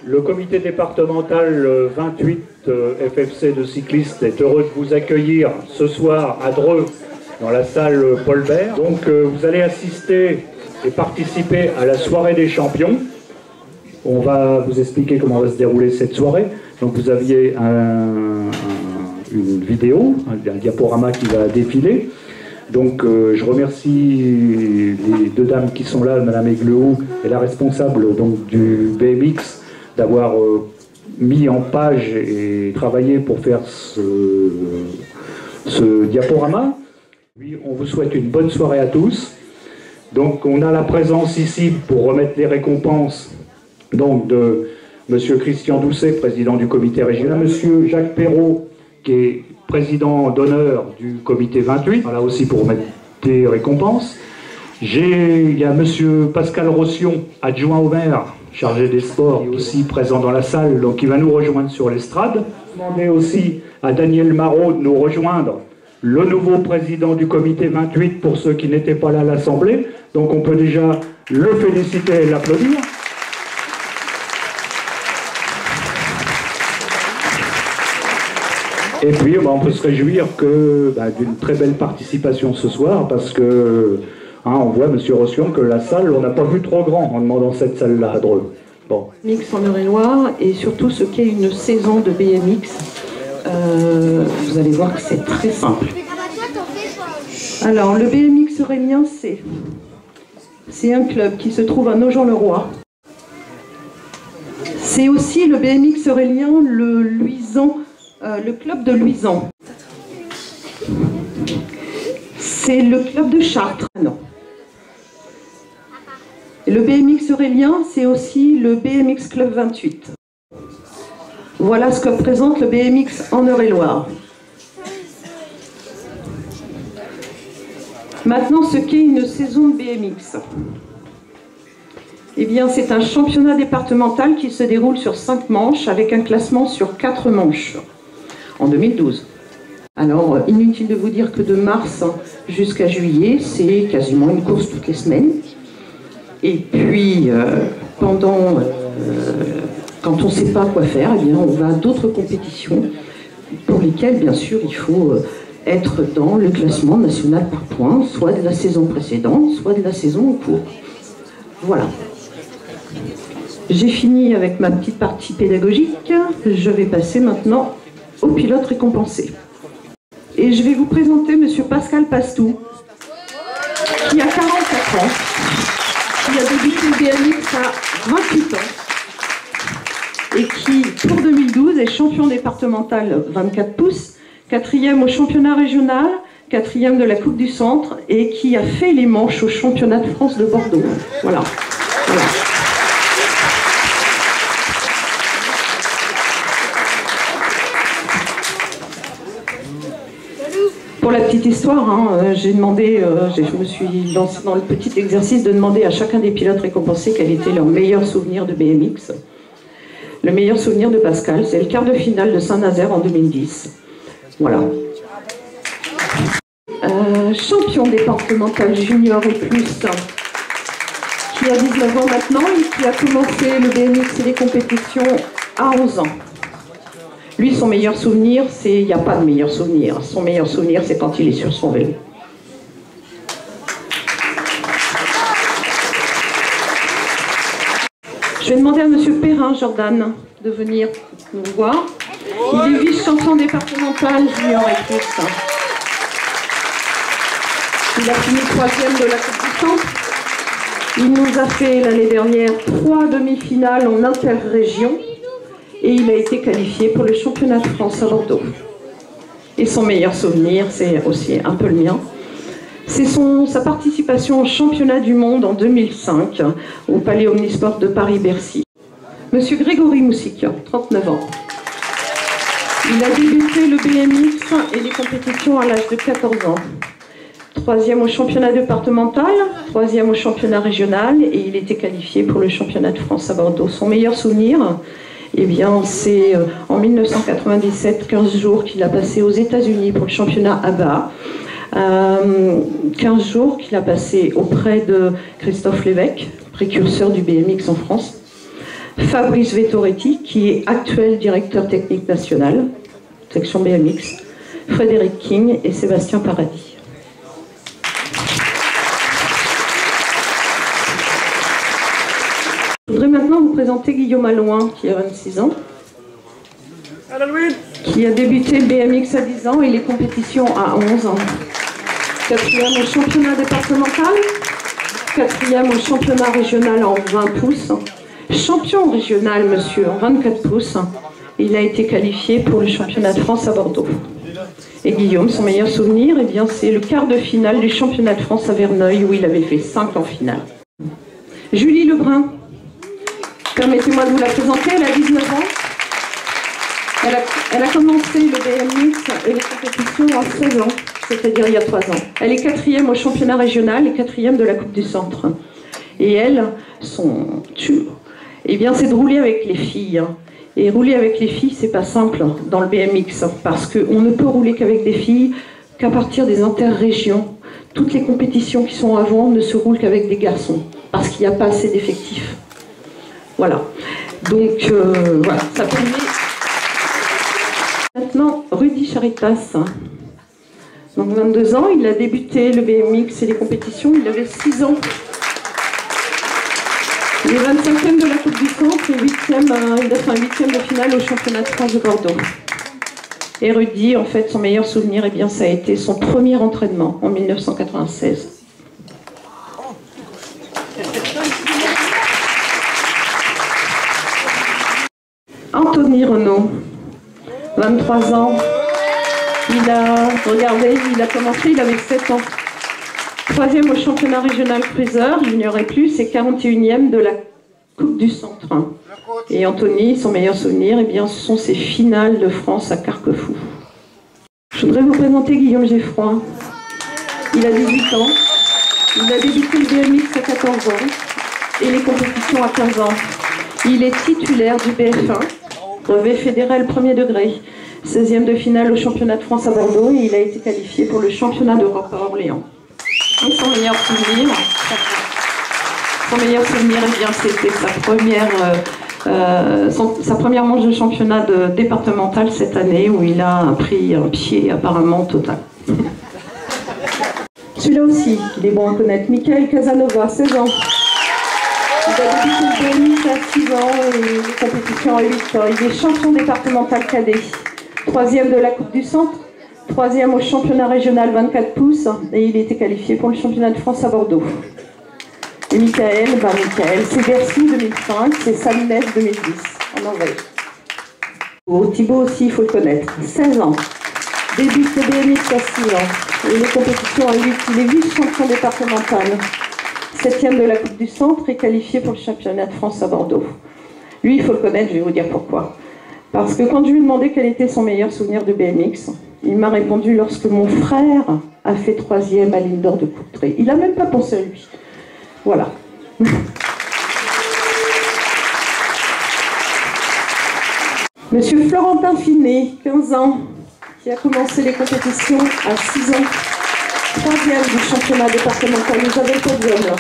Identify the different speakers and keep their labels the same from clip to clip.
Speaker 1: Le comité départemental 28 FFC de cyclistes est heureux de vous accueillir ce soir à Dreux, dans la salle Paul Bert. Donc vous allez assister et participer à la soirée des champions. On va vous expliquer comment va se dérouler cette soirée. Donc vous aviez une vidéo, un diaporama qui va défiler. Donc je remercie les deux dames qui sont là, Madame Aiglehoux et la responsable donc, du BMX, d'avoir mis en page et travaillé pour faire ce diaporama. Oui, on vous souhaite une bonne soirée à tous. Donc on a la présence ici pour remettre les récompenses donc, de Monsieur Christian Doucet, président du comité régional, Monsieur Jacques Perrault, qui est président d'honneur du comité 28, voilà aussi pour remettre des récompenses. Il y a Monsieur Pascal Rossion, adjoint au maire, chargé des sports, qui est aussi présent dans la salle, donc il va nous rejoindre sur l'estrade. Demander aussi à Daniel Marot de nous rejoindre, le nouveau président du comité 28 pour ceux qui n'étaient pas là à l'Assemblée. Donc on peut déjà le féliciter et l'applaudir. Et puis on peut se réjouir d'une très belle participation ce soir parce que on voit, Monsieur Rossion, que la salle, on n'a pas vu trop grand en demandant cette salle-là à Dreux. Bon.
Speaker 2: BMX en Eure-et-Loire et surtout ce qu'est une saison de BMX. Vous allez voir que c'est très simple. Alors, le BMX Aurélien, c'est un club qui se trouve à Nogent-le-Roi. C'est aussi le BMX Aurélien, le club de Luisan. C'est le club de Chartres. Non. Et le BMX Aurélien, c'est aussi le BMX Club 28. Voilà ce que représente le BMX en Eure-et-Loire. Maintenant, ce qu'est une saison de BMX. Eh bien, c'est un championnat départemental qui se déroule sur 5 manches avec un classement sur 4 manches en 2012. Alors, inutile de vous dire que de mars jusqu'à juillet, c'est quasiment une course toutes les semaines. Et puis, quand on ne sait pas quoi faire, eh bien, on va à d'autres compétitions pour lesquelles, bien sûr, il faut être dans le classement national par points, soit de la saison précédente, soit de la saison en cours. Voilà. J'ai fini avec ma petite partie pédagogique. Je vais passer maintenant au pilote récompensé. Et je vais vous présenter Monsieur Pascal Pastou, qui a 44 ans, qui a débuté le BMX à 28 ans, et qui, pour 2012, est champion départemental 24 pouces, 4e au championnat régional, 4e de la Coupe du Centre, et qui a fait les manches au championnat de France de Bordeaux. Voilà. Voilà. Pour la petite histoire, j'ai demandé, je me suis lancée dans le petit exercice de demander à chacun des pilotes récompensés quel était leur meilleur souvenir de BMX. Le meilleur souvenir de Pascal, c'est le quart de finale de Saint-Nazaire en 2010. Voilà. Champion départemental junior et plus, qui a 19 ans maintenant et qui a commencé le BMX et les compétitions à 11 ans. Lui, son meilleur souvenir, il n'y a pas de meilleur souvenir. Son meilleur souvenir, c'est quand il est sur son vélo. Je vais demander à Monsieur Perrin, Jordan, de venir nous voir. Il est vice-champion départemental junior et plus. Il a fini 3e de la Coupe du Centre. Il nous a fait l'année dernière 3 demi-finales en interrégion et il a été qualifié pour le championnat de France à Bordeaux. Et son meilleur souvenir, c'est aussi un peu le mien, c'est sa participation au championnat du monde en 2005 au Palais Omnisport de Paris-Bercy. Monsieur Grégory Moussik, 39 ans. Il a débuté le BMX et les compétitions à l'âge de 14 ans. 3e au championnat départemental, 3e au championnat régional et il était qualifié pour le championnat de France à Bordeaux. Son meilleur souvenir, eh bien, c'est en 1997, 15 jours qu'il a passé aux États-Unis pour le championnat ABA. 15 jours qu'il a passé auprès de Christophe Lévesque, précurseur du BMX en France. Fabrice Vettoretti, qui est actuel directeur technique national, section BMX. Frédéric King et Sébastien Paradis. Je voudrais maintenant vous présenter Guillaume Allouin, qui a 26 ans, qui a débuté le BMX à 10 ans et les compétitions à 11 ans. 4e au championnat départemental, 4e au championnat régional en 20 pouces, champion régional, monsieur, en 24 pouces. Il a été qualifié pour le championnat de France à Bordeaux. Et Guillaume, son meilleur souvenir, eh bien, c'est le quart de finale du championnat de France à Verneuil, où il avait fait 5 en finale. Julie Lebrun. Permettez-moi de vous la présenter, elle a 19 ans. Elle a commencé le BMX et les compétitions à 16 ans, c'est-à-dire il y a 3 ans. Elle est 4e au championnat régional et 4e de la Coupe du Centre. Et elle, son tube, eh bien, c'est de rouler avec les filles. Et rouler avec les filles, c'est pas simple dans le BMX, parce qu'on ne peut rouler qu'avec des filles qu'à partir des interrégions. Toutes les compétitions qui sont avant ne se roulent qu'avec des garçons, parce qu'il n'y a pas assez d'effectifs. Voilà. Donc, voilà, ça permet... Maintenant, Rudy Charitas. Donc, 22 ans, il a débuté le BMX et les compétitions, il avait 6 ans. Il est 25e de la Coupe du Centre et 8e, il a fait un 8e de finale au championnat de France de Bordeaux. Et Rudy, en fait, son meilleur souvenir, eh bien, ça a été son premier entraînement en 1996. Anthony Renaud, 23 ans. Regardez, il a commencé, il avait 7 ans. 3e au championnat régional cruiser, junior et plus, et 41e de la Coupe du Centre. Et Anthony, son meilleur souvenir, eh bien, ce sont ses finales de France à Carquefou. Je voudrais vous présenter Guillaume Geffroy. Il a 18 ans. Il a débuté le BMX à 14 ans et les compétitions à 15 ans. Il est titulaire du BF1, brevet fédéral premier degré. 16e de finale au championnat de France à Bordeaux et il a été qualifié pour le championnat d'Europe à Orléans. Et son meilleur souvenir, eh bien, c'était sa première manche de championnat départemental cette année où il a pris un pied apparemment total. Celui-là aussi, il est bon à connaître. Michael Casanova, 16 ans. Il a débuté le BMX à 6 ans et les compétitions à 8 ans. Il est champion départemental cadet. 3e de la Coupe du Centre. 3e au championnat régional 24 pouces et il était qualifié pour le championnat de France à Bordeaux. Et Michael, c'est Bercy 2005, c'est Salines 2010 en Norvège. Thibaut aussi, il faut le connaître, 16 ans. Débute le BMX à 6 ans et les compétitions à 8, il est vice-champion départemental. 7e de la Coupe du Centre et qualifié pour le championnat de France à Bordeaux. Lui, il faut le connaître, je vais vous dire pourquoi. Parce que quand je lui ai demandé quel était son meilleur souvenir de BMX, il m'a répondu lorsque mon frère a fait 3e à l'Indoor de Courtrai. Il n'a même pas pensé à lui. Voilà. Monsieur Florentin Finet, 15 ans, qui a commencé les compétitions à 6 ans. 3e du championnat départemental. Nous avons le podium là.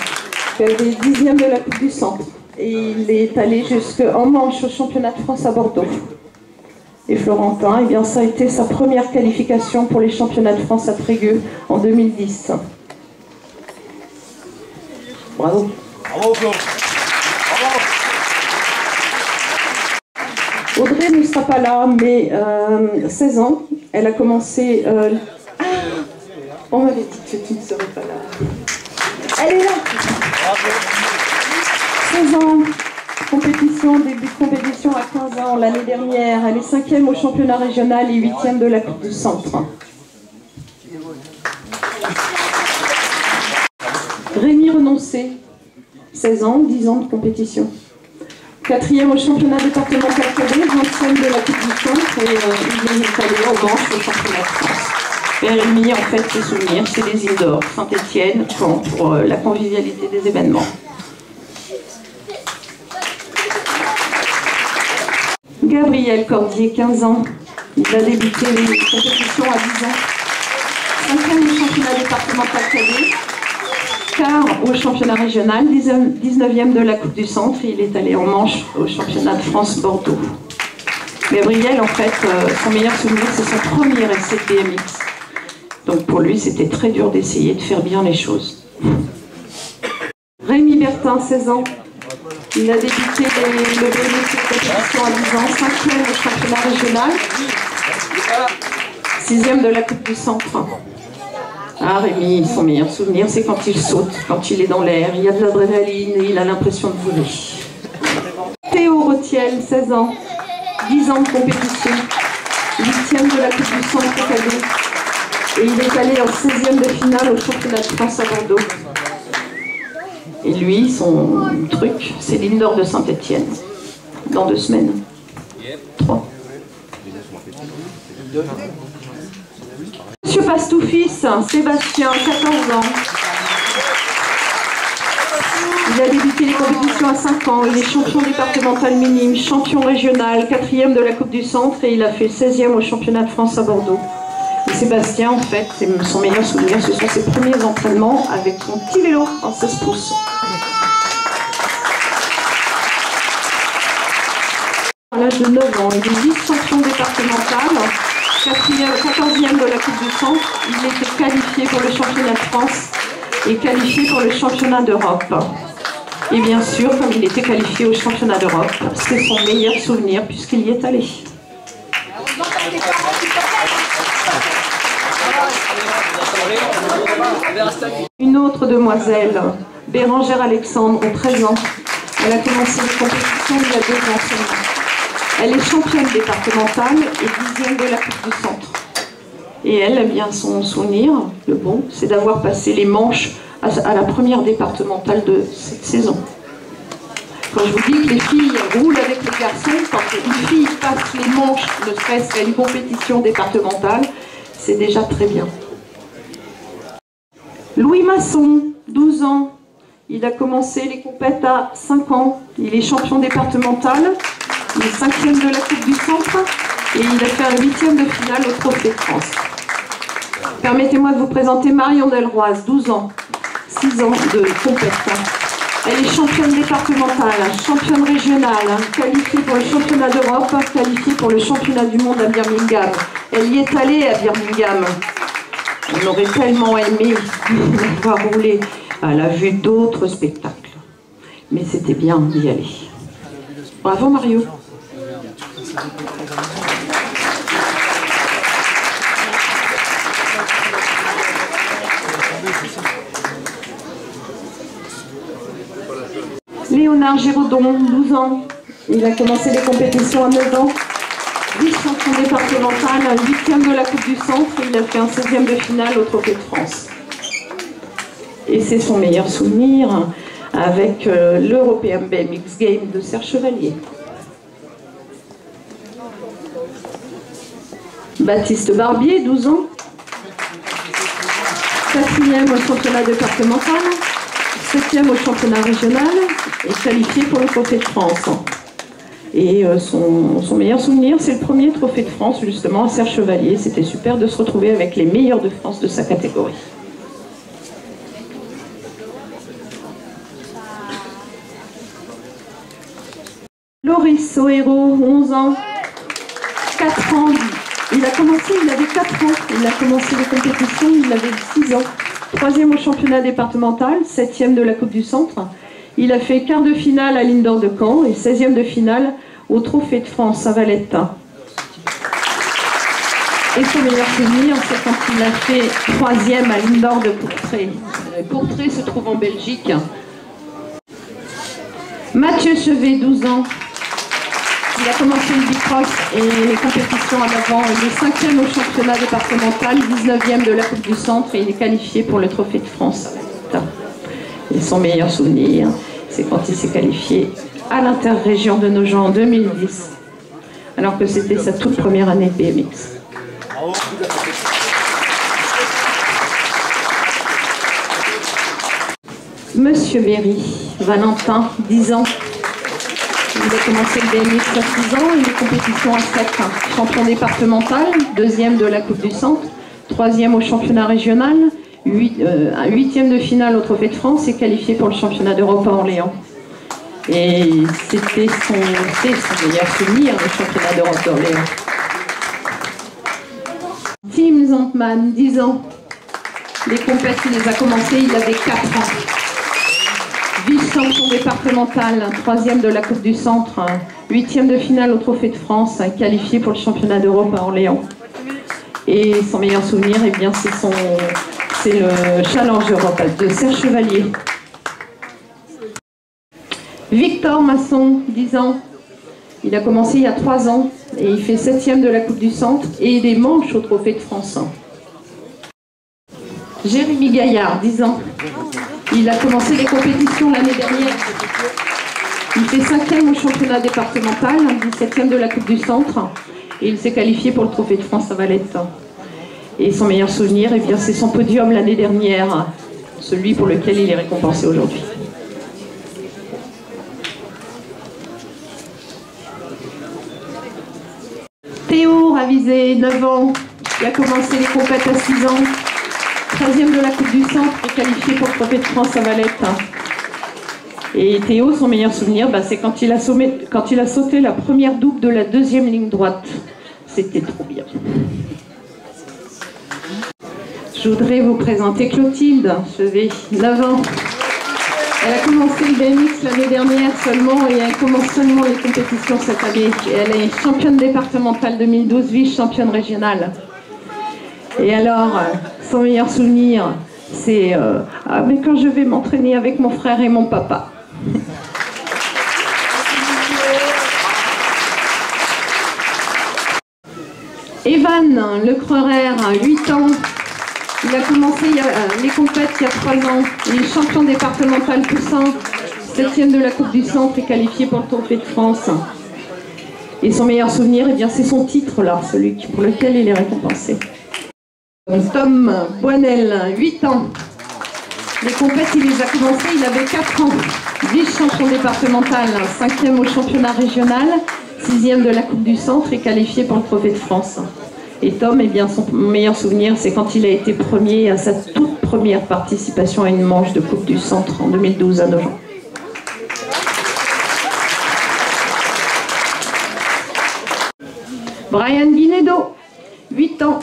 Speaker 2: Il avait 10e de la Coupe du Centre. Et il est allé jusqu'en manche au championnat de France à Bordeaux. Et Florentin, eh bien, ça a été sa première qualification pour les championnats de France à Trégueux en 2010. Bravo.
Speaker 3: Bravo, Flo. Bravo.
Speaker 2: Audrey ne sera pas là, mais 16 ans. Elle a commencé... On m'avait dit que tu ne serais pas là. Elle est là. 16 ans, compétition, début de compétition à 15 ans l'année dernière. Elle est 5e au championnat régional et 8e de la Coupe du Centre. Rémi Renoncé, 16 ans, 10 ans de compétition. 4e au championnat départemental cadet, 20e de la Coupe du Centre et il est allé au manche au championnat de France. Et Rémi, en fait, ses souvenirs, c'est des îles d'Or, Saint-Étienne, pour la convivialité des événements. Gabriel Cordier, 15 ans. Il a débuté les compétitions à 10 ans. 5e au championnat départemental cadet. Quart au championnat régional, 19e de la Coupe du Centre, et il est allé en manche au championnat de France Bordeaux. Gabriel, en fait, son meilleur souvenir, c'est son premier essai de BMX. Donc pour lui, c'était très dur d'essayer de faire bien les choses. Rémi Bertin, 16 ans. Il a débuté le BMX de compétition à 10 ans, 5e au championnat régional, 6e de la Coupe du Centre. Ah, Rémi, son meilleur souvenir, c'est quand il saute, quand il est dans l'air, il y a de l'adrénaline et il a l'impression de voler. Théo Rotiel, 16 ans, 10 ans de compétition, 8e de la Coupe du Centre cadet, et il est allé en 16e de finale au championnat de France à Bordeaux. Et lui, son truc, c'est l'île d'Or de Saint-Étienne, dans 2 semaines. 3. Monsieur Pastoufis, Sébastien, 14 ans. Il a débuté les compétitions à 5 ans. Il est champion départemental minime, champion régional, 4e de la Coupe du Centre et il a fait 16e au championnat de France à Bordeaux. Et Sébastien, en fait, son meilleur souvenir, ce sont ses premiers entraînements avec son petit vélo en 16 pouces. À l'âge de 9 ans, il est vice-champion départemental. 14e de la Coupe du Centre, il était qualifié pour le championnat de France et qualifié pour le championnat d'Europe. Et bien sûr, comme il était qualifié au championnat d'Europe, c'est son meilleur souvenir puisqu'il y est allé. Une autre demoiselle, Bérangère Alexandre, 13 ans. Elle a commencé les compétitions il y a 2 ans seulement. Elle est championne départementale et 10e de la Coupe du Centre. Et elle, eh bien, son souvenir, le bon, c'est d'avoir passé les manches à la première départementale de cette saison. Quand je vous dis que les filles roulent avec les garçons, quand une fille passe les manches, ne serait-ce qu'à une compétition départementale, c'est déjà très bien. Louis Masson, 12 ans. Il a commencé les compètes à 5 ans. Il est champion départemental. Il est 5e de la Coupe du Centre et il a fait un 8e de finale au Trophée de France. Permettez-moi de vous présenter Marion Delroise, 12 ans, 6 ans de compétition. Elle est championne départementale, championne régionale, qualifiée pour le championnat d'Europe, qualifiée pour le championnat du monde à Birmingham. Elle y est allée à Birmingham. On aurait tellement aimé la voir rouler. Elle a vu d'autres spectacles. Mais c'était bien d'y aller. Bravo Mario. Léonard Géraudon, 12 ans. Il a commencé les compétitions à 9 ans. Vice-champion départemental, 8e de la Coupe du Centre. Et il a fait un 16e de finale au Trophée de France. Et c'est son meilleur souvenir avec l'European BMX Game de Serre Chevalier. Baptiste Barbier, 12 ans. 4e au championnat départemental, 7e au championnat régional et qualifié pour le Trophée de France. Et son meilleur souvenir, c'est le premier Trophée de France, justement, à Serre Chevalier. C'était super de se retrouver avec les meilleurs de France de sa catégorie. Loris Ohéro, 11 ans, 4 ans. Il a commencé, il avait 4 ans. Il a commencé les compétitions, il avait 6 ans. 3e au championnat départemental, 7e de la Coupe du Centre. Il a fait quart de finale à l'île d'Or de Caen et 16e de finale au Trophée de France à Valletta. Et son meilleur souvenir, c'est quand il a fait 3e à l'Indoor de Courtrai. Courtrai se trouve en Belgique. Mathieu Chevet, 12 ans. Il a commencé le bicross et les compétitions en avant. Il est 5e au championnat départemental, 19e de la Coupe du Centre et il est qualifié pour le Trophée de France. Et son meilleur souvenir, c'est quand il s'est qualifié à l'interrégion de Nogent en 2010, alors que c'était sa toute première année de BMX. Monsieur Berry, Valentin, 10 ans. Il a commencé le BMX à 6 ans et les compétitions à 7. Champion départemental, 2e de la Coupe du Centre, 3e au championnat régional, 8e de finale au Trophée de France et qualifié pour le championnat d'Europe à Orléans. Et c'était son meilleur souvenir, le championnat d'Europe d'Orléans. Tim Zantman, 10 ans. Les compétitions, il les a commencées, il avait 4 ans. Vice-champion départemental, 3e de la Coupe du Centre, 8e de finale au Trophée de France, qualifié pour le championnat d'Europe à Orléans. Et son meilleur souvenir, eh bien, c'est le Challenge Europe de Serge Chevalier. Victor Masson, 10 ans. Il a commencé il y a 3 ans et il fait 7e de la Coupe du Centre et des manches au Trophée de France. Jérémy Gaillard, 10 ans. Il a commencé les compétitions l'année dernière. Il fait 5e au championnat départemental, 17e de la Coupe du Centre et il s'est qualifié pour le Trophée de France à Valette. Et son meilleur souvenir, eh bien, c'est son podium l'année dernière, celui pour lequel il est récompensé aujourd'hui. Théo Ravisé, 9 ans, il a commencé les compètes à 6 ans, 13e de la Coupe du Centre et qualifié pour le Trophée de France à Valette. Et Théo, son meilleur souvenir, c'est quand il a sauté la première double de la 2e ligne droite. C'était trop bien. Je voudrais vous présenter Clotilde Chevet, 9 ans. Elle a commencé le BMX l'année dernière seulement et elle commence seulement les compétitions cette année. Et elle est championne départementale 2012, vice-championne régionale. Et alors, son meilleur souvenir, c'est mais quand je vais m'entraîner avec mon frère et mon papa. Evan Lecreurer, 8 ans. Il a commencé les compètes il y a 3 ans. Il est champion départemental Poussin, 7e de la Coupe du Centre et qualifié pour le Trophée de France. Et son meilleur souvenir, eh bien, c'est son titre là, celui pour lequel il est récompensé. Tom Boinel, 8 ans. Les compètes, il les a commencées, il avait 4 ans. Vice-champion départemental, 5e au championnat régional, 6e de la Coupe du Centre et qualifié pour le Trophée de France. Et Tom, eh bien, son meilleur souvenir, c'est quand il a été premier à sa toute première participation à une manche de Coupe du Centre en 2012 à Nogent. Brian Guinedo, 8 ans.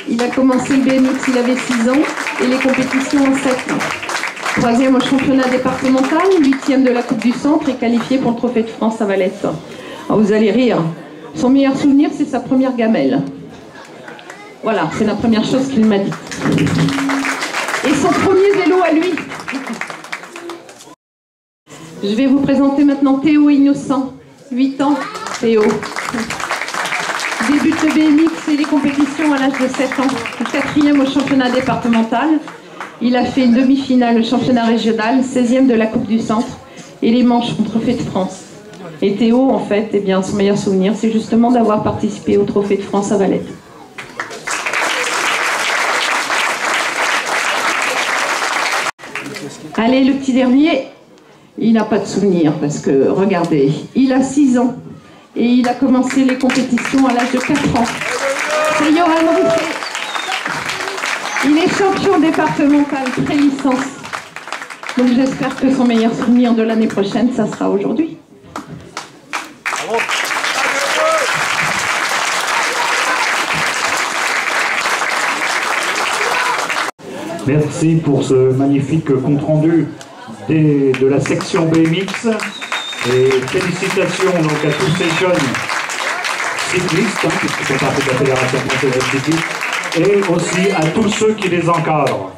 Speaker 2: Il a commencé le BMX, il avait 6 ans et les compétitions en 7 ans. 3e au championnat départemental, 8e de la Coupe du Centre et qualifié pour le Trophée de France à Valette. Alors vous allez rire. Son meilleur souvenir, c'est sa première gamelle. Voilà, c'est la première chose qu'il m'a dit. Et son premier vélo à lui. Je vais vous présenter maintenant Théo Innocent, 8 ans. Théo débute le BMX et les compétitions à l'âge de 7 ans. 4e au championnat départemental. Il a fait une demi-finale au championnat régional, 16e de la Coupe du Centre et les manches au Trophée de France. Et Théo, en fait, eh bien, son meilleur souvenir, c'est justement d'avoir participé au Trophée de France à Valette. Allez, le petit dernier, il n'a pas de souvenir parce que, regardez, il a 6 ans et il a commencé les compétitions à l'âge de 4 ans. C'est Johan Rousset. Il est champion départemental pré-licence. Donc j'espère que son meilleur souvenir de l'année prochaine, ça sera aujourd'hui.
Speaker 1: Merci pour ce magnifique compte-rendu de la section BMX et félicitations donc à tous ces jeunes cyclistes, puisqu'ils font partie de la Fédération française de cyclisme, et aussi à tous ceux qui les encadrent.